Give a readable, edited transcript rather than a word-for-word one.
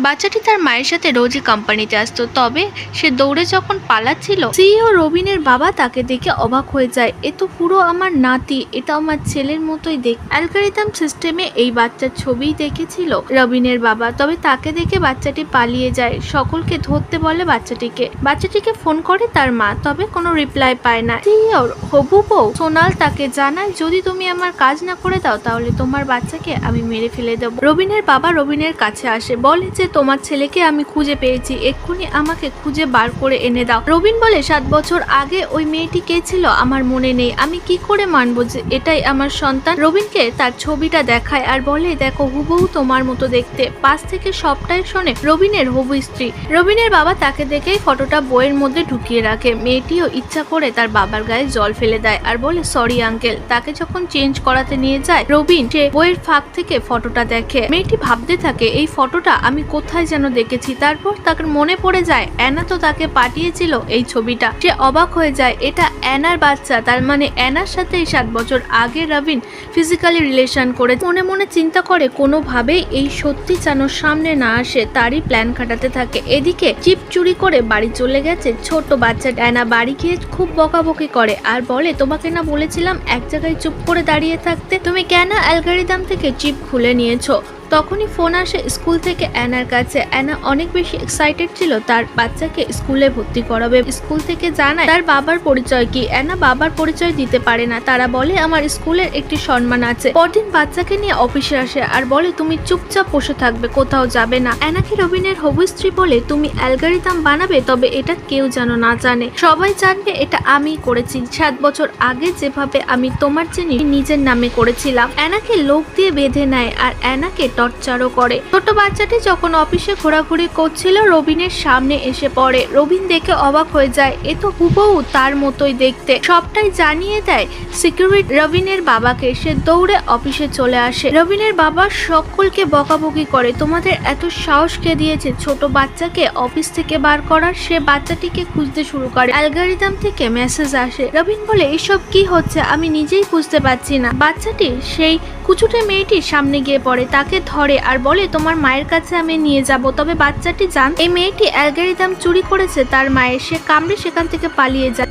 বাচ্চাটি তার মায়ের সাথে রোজই কোম্পানিতে আসতো, তবে সে দৌড়ে যখন পালাচ্ছিল সিইও রবিনের বাবা তাকে দেখে অবাক হয়ে যায়। এ তো পুরো আমার নাতি, এটা আমার ছেলের মতোই দেখ। অ্যালগরিদম সিস্টেমে এই বাচ্চার ছবি দেখেছিল রবিনের বাবা, তবে তাকে দেখে বাচ্চাটি পালিয়ে যায়। সকলকে ধরতে বলে বাচ্চাটিকে ফোন করে তার মা, তবে কোনো রিপ্লাই পায় না। সিইওর হবু বউ সোনাল তাকে জানায়, যদি তুমি আমার কাজ না করে দাও তাহলে তোমার বাচ্চাকে আমি মেরে ফেলে দেবো। রবিনের বাবা রবিনের কাছে আসে, বলে যে তোমার ছেলেকে আমি খুঁজে পেয়েছি, এক্ষুনি আমাকে খুঁজে বার করে এনে দাও। রবিন বলে 7 বছর আগে ওই মেয়েটি কে ছিল আমার মনে নেই, আমি কি করে মানবো যে এটাই আমার সন্তান। রবিনকে তার ছবিটা দেখায় আর বলে, দেখো হুবহু তোমার মতো দেখতে। পাশ থেকে সবটাই শোনে রবিনের হবু স্ত্রী। রবিনের বাবা তাকে দেখেই ফটোটা বইয়ের মধ্যে ঢুকিয়ে রাখে। মেয়েটিও ইচ্ছা করে তার বাবার গায়ে জল ফেলে দেয় আর বলে, সরি আঙ্কেল। তাকে যখন চেঞ্জ করাতে নিয়ে যায় রবিন, সে বইয়ের ফাঁক থেকে ফটোটা দেখে। মেয়েটি ভাবতে থাকে, এই ফটোটা আমি কোথায় যেন দেখেছি। তারপর তাকে মনে পড়ে যায় অ্যানা তো তাকে পাঠিয়েছিল এই ছবিটা। সে অবাক হয়ে যায়, এটা অ্যানার বাচ্চা, তার মানে অ্যানার সাথে 7 বছর আগে রবিন ফিজিক্যালি রিলেশন করে। মনে মনে চিন্তা করে কোনোভাবেই এই সত্যি যেন সামনে না আসে, তারই প্ল্যান খাটাতে থাকে। এদিকে চিপ চুরি করে বাড়ি চলে গেছে ছোট বাচ্চা অ্যানা। বাড়ি গিয়ে খুব বকাবকি করে আর বলে, তোমাকে না বলেছিলাম এক জায়গায় চুপ করে দাঁড়িয়ে থাকতে, তুমি কেন অ্যালগরিদম থেকে চিপ খুলে নিয়েছো। তখনই ফোন আসে স্কুল থেকে অ্যানার কাছে। অ্যানা অনেক বেশি এক্সাইটেড ছিল তার বাচ্চাকে স্কুলে ভর্তি করাবে। স্কুল থেকে জানায় তার বাবার পরিচয় কি। অ্যানা বাবার পরিচয় দিতে পারে না। তারা বলে, আমার স্কুলের একটি সম্মান আছে। পরদিন বাচ্চাকে নিয়ে অফিসে আসে আর বলে, তুমি চুপচাপ বসে থাকবে, কোথাও যাবে না। অ্যানাকে রবিনের হবু স্ত্রী বলে, তুমি অ্যালগরিদম বানাবে, তবে এটা কেউ যেন না জানে, সবাই জানবে এটা আমি করেছি। 7 বছর আগে যেভাবে আমি তোমার জিনিস নিজের নামে করেছিলাম। অ্যানাকে লোক দিয়ে বেঁধে নেয় আর অ্যানাকে টর্চারও করে। ছোট বাচ্চাটি যখন অফিসে ঘোরাঘুরি করছিল রবিনের সামনে এসে পড়ে। রবিন দেখে অবাক হয়ে যায়, এ তো হুবহু তার মতোই দেখতে। সবটাই জানিয়ে দেয় সিকিউরিটি রবিনের বাবাকে। সে দৌড়ে অফিসে চলে আসে। রবিনের বাবা সকলকে বকাবকি করে, তোমাদের এত সাহস কে দিয়েছে ছোট বাচ্চাকে অফিস থেকে বার করার। সে বাচ্চাটিকে খুঁজতে শুরু করে। অ্যালগরিদম থেকে মেসেজ আসে। রবিন বলে, এসব কি হচ্ছে, আমি নিজেই বুঝতে পারছি না। বাচ্চাটি সেই কুচুটে মেয়েটির সামনে গিয়ে পড়ে, তাকে ধরে আর বলে, তোমার মায়ের কাছে আমি নিয়ে যাব। তবে বাচ্চাটি জান এই মেয়েটি অ্যালগরিদম চুরি করেছে তার মায়ের। সে কামড়ে সেখান থেকে পালিয়ে যায়।